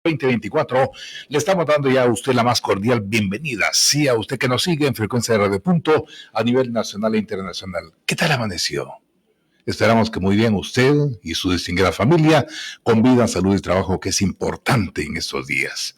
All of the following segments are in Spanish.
2024, le estamos dando ya a usted la más cordial bienvenida, sí, a usted que nos sigue en Frecuencia de Radio Punto a nivel nacional e internacional. ¿Qué tal amaneció? Esperamos que muy bien usted y su distinguida familia, con vida, salud y trabajo, que es importante en estos días.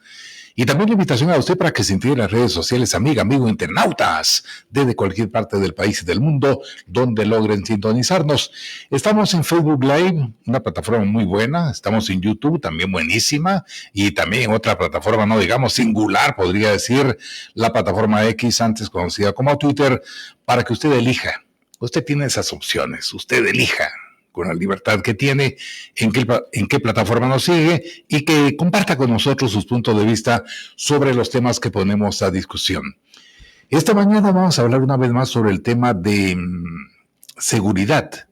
Y también la invitación a usted para que se integre en las redes sociales, amigo, internautas, desde cualquier parte del país y del mundo, donde logren sintonizarnos. Estamos en Facebook Live, una plataforma muy buena. Estamos en YouTube, también buenísima. Y también en otra plataforma, no digamos singular, podría decir, la plataforma X, antes conocida como Twitter, para que usted elija. Usted tiene esas opciones, usted elija con la libertad que tiene, en qué plataforma nos sigue y que comparta con nosotros sus puntos de vista sobre los temas que ponemos a discusión. Esta mañana vamos a hablar una vez más sobre el tema de seguridad,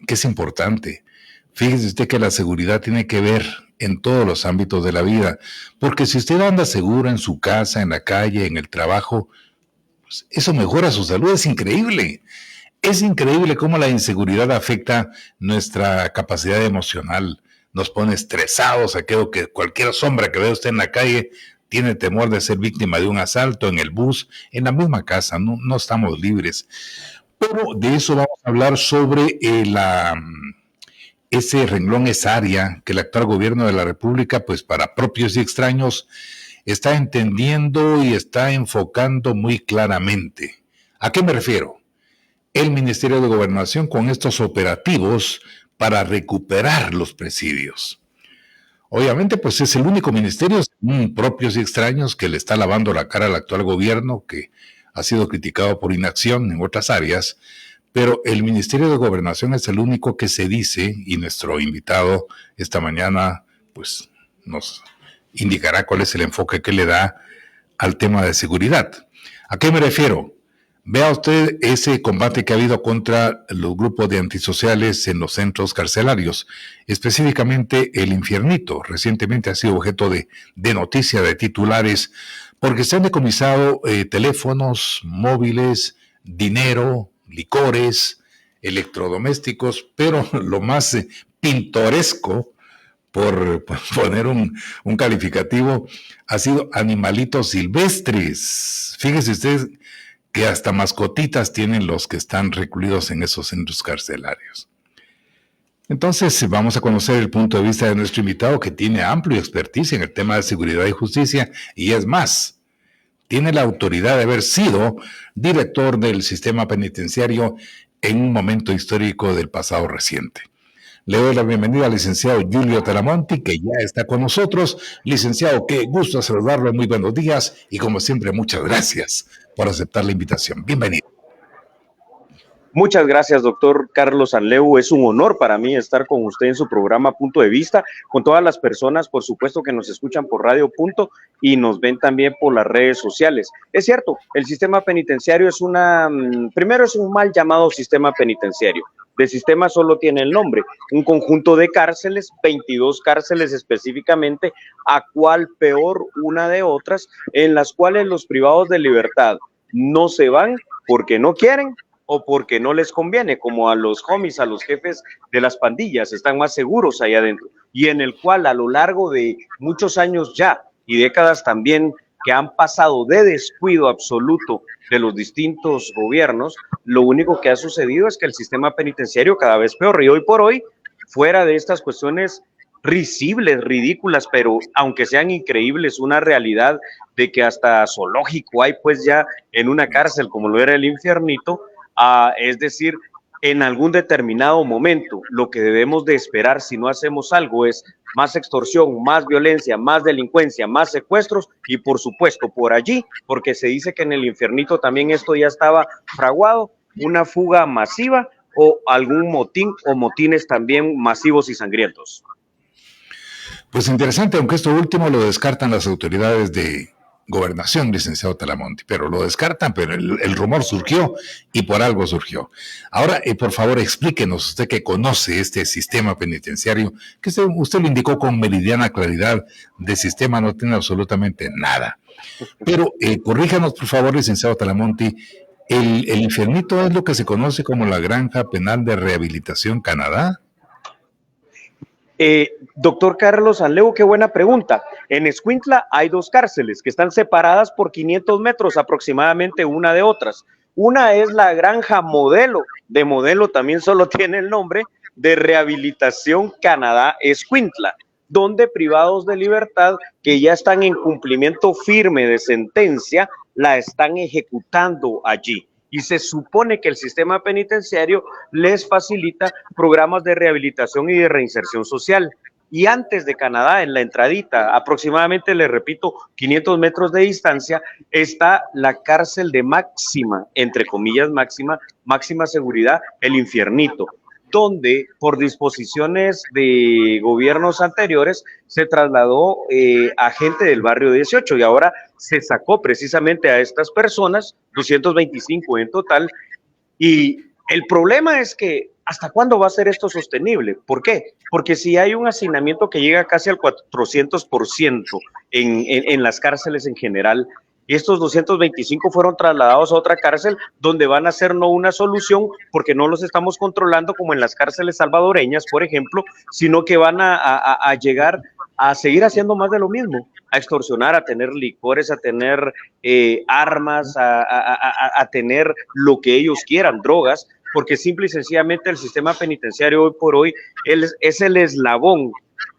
que es importante. Fíjese usted que la seguridad tiene que ver en todos los ámbitos de la vida, porque si usted anda seguro en su casa, en la calle, en el trabajo, pues eso mejora su salud, es increíble. Es increíble cómo la inseguridad afecta nuestra capacidad emocional, nos pone estresados, aquello que cualquier sombra que vea usted en la calle tiene temor de ser víctima de un asalto en el bus, en la misma casa, no estamos libres. Pero de eso vamos a hablar sobre ese renglón, esa área que el actual gobierno de la República, pues para propios y extraños, está entendiendo y está enfocando muy claramente. ¿A qué me refiero? El Ministerio de Gobernación con estos operativos para recuperar los presidios. Obviamente, pues es el único ministerio, propios y extraños, que le está lavando la cara al actual gobierno, que ha sido criticado por inacción en otras áreas, pero el Ministerio de Gobernación es el único que se dice, y nuestro invitado esta mañana, pues nos indicará cuál es el enfoque que le da al tema de seguridad. ¿A qué me refiero? Vea usted ese combate que ha habido contra los grupos de antisociales en los centros carcelarios, específicamente el Infiernito. Recientemente ha sido objeto de noticia, de titulares, porque se han decomisado teléfonos móviles, dinero, licores, electrodomésticos, pero lo más pintoresco, por poner un calificativo, ha sido animalitos silvestres. Fíjese usted que hasta mascotitas tienen los que están recluidos en esos centros carcelarios. Entonces vamos a conocer el punto de vista de nuestro invitado, que tiene amplia experticia en el tema de seguridad y justicia, y es más, tiene la autoridad de haber sido director del sistema penitenciario en un momento histórico del pasado reciente. Le doy la bienvenida al licenciado Julio Talamonti, que ya está con nosotros. Licenciado, qué gusto saludarlo, muy buenos días y como siempre muchas gracias por aceptar la invitación. Bienvenido. Muchas gracias, doctor Carlos Anleu. Es un honor para mí estar con usted en su programa Punto de Vista, con todas las personas, por supuesto, que nos escuchan por Radio Punto y nos ven también por las redes sociales. Es cierto, el sistema penitenciario es primero es un mal llamado sistema penitenciario. De sistema solo tiene el nombre, un conjunto de cárceles, 22 cárceles específicamente, a cual peor una de otras, en las cuales los privados de libertad no se van porque no quieren o porque no les conviene, como a los homies, a los jefes de las pandillas, están más seguros allá adentro, y en el cual a lo largo de muchos años ya, y décadas también, que han pasado de descuido absoluto de los distintos gobiernos, lo único que ha sucedido es que el sistema penitenciario cada vez peor, y hoy por hoy, fuera de estas cuestiones risibles, ridículas, pero aunque sean increíbles, una realidad de que hasta zoológico hay pues ya en una cárcel como lo era el Infiernito, es decir, en algún determinado momento lo que debemos de esperar si no hacemos algo es más extorsión, más violencia, más delincuencia, más secuestros y por supuesto por allí, porque se dice que en el Infiernito también esto ya estaba fraguado, una fuga masiva o algún motín o motines también masivos y sangrientos. Pues interesante, aunque esto último lo descartan las autoridades de Gobernación, licenciado Talamonti, pero lo descartan, pero el rumor surgió y por algo surgió. Ahora, por favor, explíquenos, usted que conoce este sistema penitenciario, que usted lo indicó con meridiana claridad, de sistema no tiene absolutamente nada. Pero corríjanos, por favor, licenciado Talamonti, ¿el Infiernito es lo que se conoce como la Granja Penal de Rehabilitación Canadá? Doctor Carlos Anleu, qué buena pregunta. En Escuintla hay dos cárceles que están separadas por 500 metros aproximadamente una de otras. Una es la Granja Modelo, de Modelo también solo tiene el nombre, de Rehabilitación Canadá Escuintla, donde privados de libertad que ya están en cumplimiento firme de sentencia, la están ejecutando allí. Y se supone que el sistema penitenciario les facilita programas de rehabilitación y de reinserción social. Y antes de Canadá, en la entradita, aproximadamente, le repito, 500 metros de distancia, está la cárcel de máxima, entre comillas máxima seguridad, el Infiernito, donde por disposiciones de gobiernos anteriores se trasladó a gente del barrio 18 y ahora se sacó precisamente a estas personas, 225 en total, y el problema es que ¿hasta cuándo va a ser esto sostenible? ¿Por qué? Porque si hay un hacinamiento que llega casi al 400% en las cárceles en general, estos 225 fueron trasladados a otra cárcel donde van a ser no una solución porque no los estamos controlando como en las cárceles salvadoreñas, por ejemplo, sino que van a llegar a seguir haciendo más de lo mismo, a extorsionar, a tener licores, a tener armas, a tener lo que ellos quieran, drogas, porque simple y sencillamente el sistema penitenciario hoy por hoy es el eslabón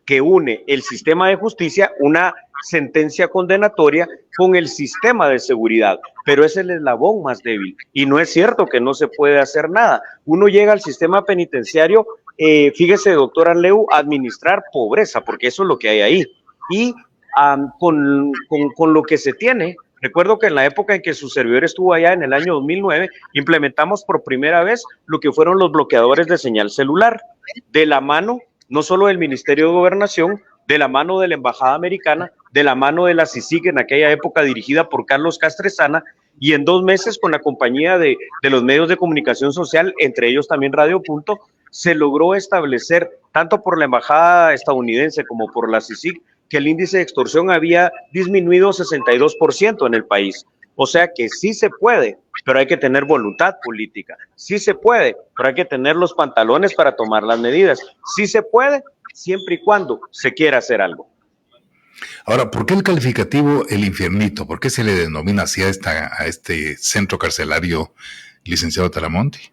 que une el sistema de justicia, una sentencia condenatoria, con el sistema de seguridad, pero es el eslabón más débil y no es cierto que no se puede hacer nada. Uno llega al sistema penitenciario, fíjese, doctor Anleu, administrar pobreza, porque eso es lo que hay ahí, y con lo que se tiene. Recuerdo que en la época en que su servidor estuvo allá, en el año 2009, implementamos por primera vez lo que fueron los bloqueadores de señal celular, de la mano no solo del Ministerio de Gobernación, de la mano de la Embajada Americana, de la mano de la CICIG en aquella época dirigida por Carlos Castresana, y en 2 meses con la compañía de los medios de comunicación social, entre ellos también Radio Punto, se logró establecer, tanto por la Embajada estadounidense como por la CICIG, que el índice de extorsión había disminuido 62% en el país. O sea que sí se puede, pero hay que tener voluntad política. Sí se puede, pero hay que tener los pantalones para tomar las medidas. Sí se puede, siempre y cuando se quiera hacer algo. Ahora, ¿por qué el calificativo El Infiernito? ¿Por qué se le denomina así a este centro carcelario, licenciado Talamonte?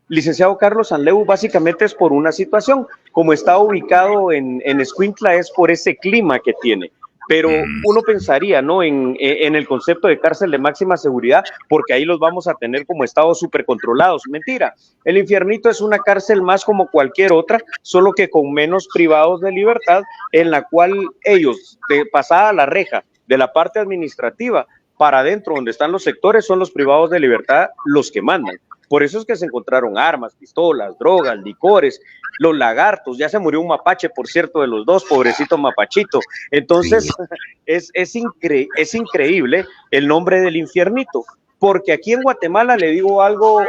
Licenciado Carlos Anleu, básicamente es por una situación. Como está ubicado en Escuintla, es por ese clima que tiene. Pero uno pensaría, ¿no?, en el concepto de cárcel de máxima seguridad, porque ahí los vamos a tener como estados súper controlados. Mentira, el Infiernito es una cárcel más como cualquier otra, solo que con menos privados de libertad, en la cual ellos, de pasada la reja de la parte administrativa para adentro, donde están los sectores, son los privados de libertad los que mandan. Por eso es que se encontraron armas, pistolas, drogas, licores, los lagartos. Ya se murió un mapache, por cierto, de los dos, pobrecito mapachito. Entonces, sí, es increíble el nombre del Infiernito, porque aquí en Guatemala, le digo algo,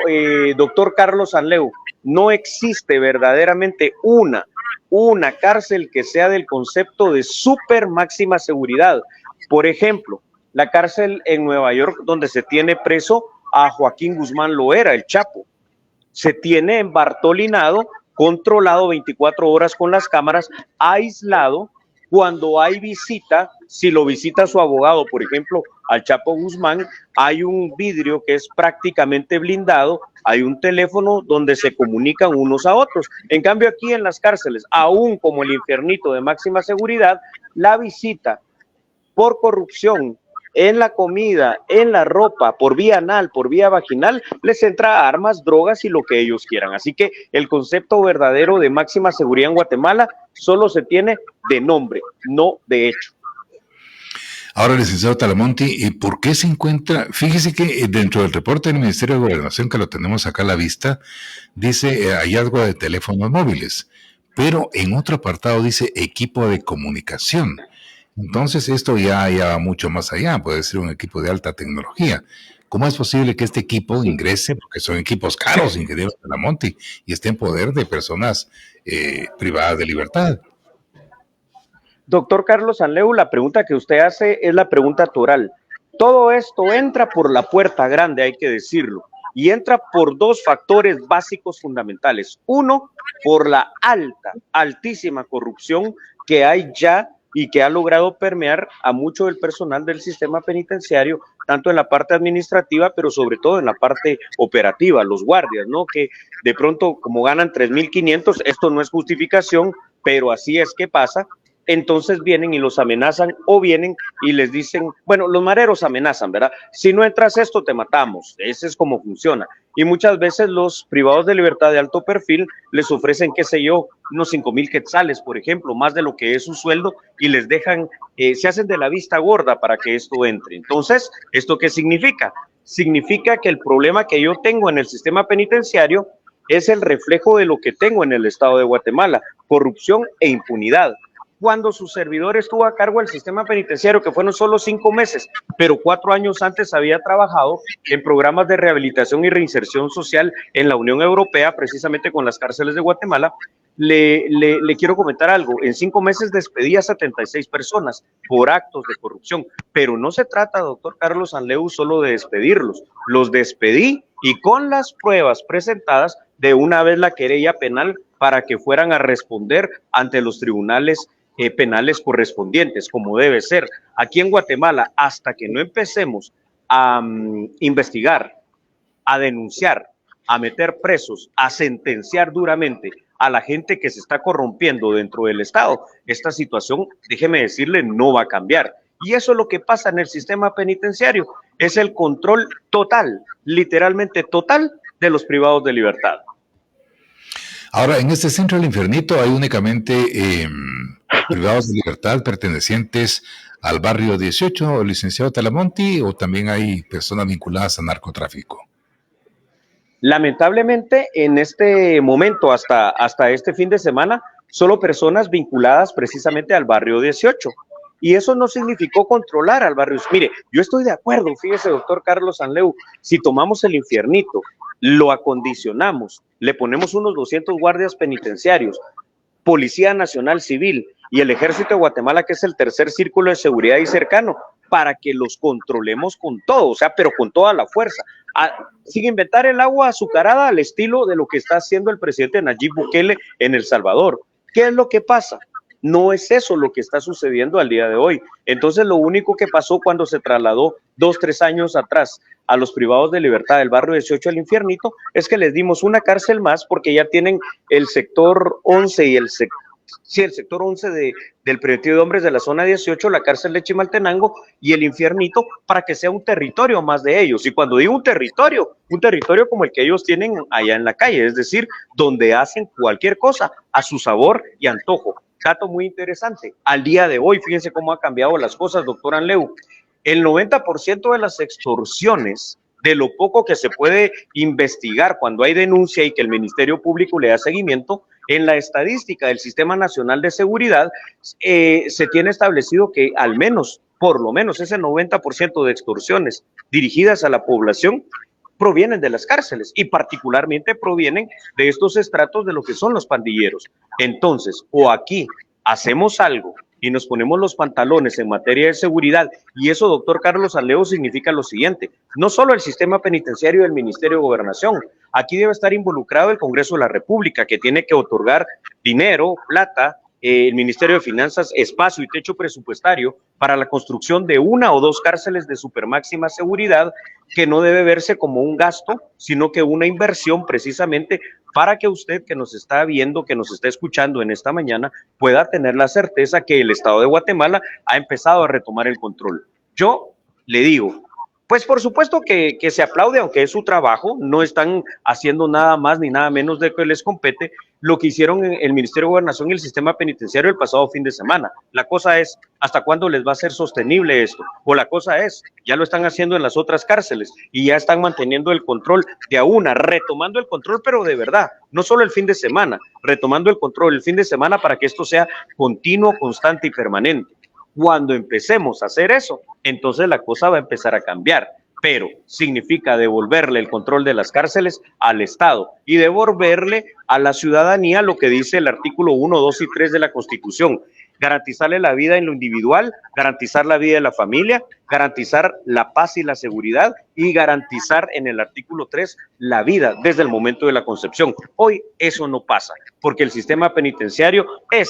doctor Carlos Anleu, no existe verdaderamente una cárcel que sea del concepto de super máxima seguridad. Por ejemplo, la cárcel en Nueva York, donde se tiene preso a Joaquín Guzmán Loera, el Chapo, se tiene embartolinado, controlado 24 horas con las cámaras, aislado. Cuando hay visita, si lo visita su abogado, por ejemplo, al Chapo Guzmán, hay un vidrio que es prácticamente blindado, hay un teléfono donde se comunican unos a otros. En cambio, aquí en las cárceles, aún como el Infiernito de máxima seguridad, la visita por corrupción, en la comida, en la ropa, por vía anal, por vía vaginal, les entra armas, drogas y lo que ellos quieran. Así que el concepto verdadero de máxima seguridad en Guatemala solo se tiene de nombre, no de hecho. Ahora, licenciado Talamonte, ¿y por qué se encuentra? Fíjese que dentro del reporte del Ministerio de Gobernación, que lo tenemos acá a la vista, dice hallazgo de teléfonos móviles, pero en otro apartado dice equipo de comunicación. Entonces esto ya va mucho más allá, puede ser un equipo de alta tecnología. ¿Cómo es posible que este equipo ingrese, porque son equipos caros, ingeniero Talamonte, y esté en poder de personas privadas de libertad? Doctor Carlos Anleu, la pregunta que usted hace es la pregunta toral. Todo esto entra por la puerta grande, hay que decirlo. y entra por dos factores básicos fundamentales. Uno, por la altísima corrupción que hay ya y que ha logrado permear a mucho del personal del sistema penitenciario, tanto en la parte administrativa, pero sobre todo en la parte operativa, los guardias, ¿no? Que de pronto, como ganan 3.500, esto no es justificación, pero así es que pasa. Entonces vienen y los amenazan o vienen y les dicen, bueno, los mareros amenazan, ¿verdad? Si no entras esto, te matamos. Ese es como funciona. Y muchas veces los privados de libertad de alto perfil les ofrecen, qué sé yo, unos 5,000 quetzales, por ejemplo, más de lo que es su sueldo, y les dejan, se hacen de la vista gorda para que esto entre. Entonces, ¿esto qué significa? Significa que el problema que yo tengo en el sistema penitenciario es el reflejo de lo que tengo en el estado de Guatemala, corrupción e impunidad. Cuando su servidor estuvo a cargo del sistema penitenciario, que fueron solo 5 meses, pero 4 años antes había trabajado en programas de rehabilitación y reinserción social en la Unión Europea, precisamente con las cárceles de Guatemala, le quiero comentar algo. En 5 meses despedí a 76 personas por actos de corrupción, pero no se trata, doctor Carlos Anleu, solo de despedirlos. Los despedí y con las pruebas presentadas, de una vez la querella penal para que fueran a responder ante los tribunales penales correspondientes, como debe ser. Aquí en Guatemala, hasta que no empecemos a investigar, a denunciar, a meter presos, a sentenciar duramente a la gente que se está corrompiendo dentro del Estado, esta situación, déjeme decirle, no va a cambiar. Y eso es lo que pasa en el sistema penitenciario, es el control total, literalmente total, de los privados de libertad. Ahora, en este centro del Infiernito hay únicamente privados de libertad pertenecientes al barrio 18, licenciado Talamonti, o también hay personas vinculadas a narcotráfico. Lamentablemente, en este momento, hasta este fin de semana, solo personas vinculadas precisamente al barrio 18. Y eso no significó controlar al barrio. Mire, yo estoy de acuerdo, fíjese, doctor Carlos Anleu, si tomamos el Infiernito, lo acondicionamos, le ponemos unos 200 guardias penitenciarios, Policía Nacional Civil y el Ejército de Guatemala, que es el tercer círculo de seguridad y cercano, para que los controlemos con todo, o sea, pero con toda la fuerza, sin inventar el agua azucarada al estilo de lo que está haciendo el presidente Nayib Bukele en El Salvador. ¿Qué es lo que pasa? No es eso lo que está sucediendo al día de hoy. Entonces, lo único que pasó cuando se trasladó 2-3 años atrás a los privados de libertad del barrio 18 al Infiernito es que les dimos una cárcel más, porque ya tienen el sector 11 y el sector 11 del preventivo de hombres de la zona 18, la cárcel de Chimaltenango y el Infiernito, para que sea un territorio más de ellos. Y cuando digo un territorio como el que ellos tienen allá en la calle, es decir, donde hacen cualquier cosa a su sabor y antojo. Dato muy interesante, al día de hoy, fíjense cómo ha cambiado las cosas, doctor Anleu, el 90% de las extorsiones, de lo poco que se puede investigar cuando hay denuncia y que el Ministerio Público le da seguimiento, en la estadística del Sistema Nacional de Seguridad se tiene establecido que al menos, por lo menos ese 90% de extorsiones dirigidas a la población provienen de las cárceles y particularmente provienen de estos estratos de lo que son los pandilleros. Entonces, o aquí hacemos algo y nos ponemos los pantalones en materia de seguridad, y eso, doctor Carlos Anleu, significa lo siguiente: no solo el sistema penitenciario del Ministerio de Gobernación, aquí debe estar involucrado el Congreso de la República, que tiene que otorgar dinero, plata, el Ministerio de Finanzas, espacio y techo presupuestario para la construcción de 1 o 2 cárceles de supermáxima seguridad, que no debe verse como un gasto, sino que una inversión precisamente para que usted, que nos está viendo, que nos está escuchando en esta mañana, pueda tener la certeza que el Estado de Guatemala ha empezado a retomar el control. Yo le digo, pues por supuesto que se aplaude, aunque es su trabajo, no están haciendo nada más ni nada menos de que les compete lo que hicieron en el Ministerio de Gobernación y el sistema penitenciario el pasado fin de semana. La cosa es, ¿hasta cuándo les va a ser sostenible esto? O la cosa es, ya lo están haciendo en las otras cárceles y ya están manteniendo el control de a una, retomando el control, pero de verdad, no solo el fin de semana, retomando el control el fin de semana para que esto sea continuo, constante y permanente. Cuando empecemos a hacer eso, entonces la cosa va a empezar a cambiar, pero significa devolverle el control de las cárceles al Estado y devolverle a la ciudadanía lo que dice el artículo 1, 2 y 3 de la Constitución. garantizarle la vida en lo individual, garantizar la vida de la familia, garantizar la paz y la seguridad y garantizar en el artículo 3 la vida desde el momento de la concepción. Hoy eso no pasa, porque el sistema penitenciario es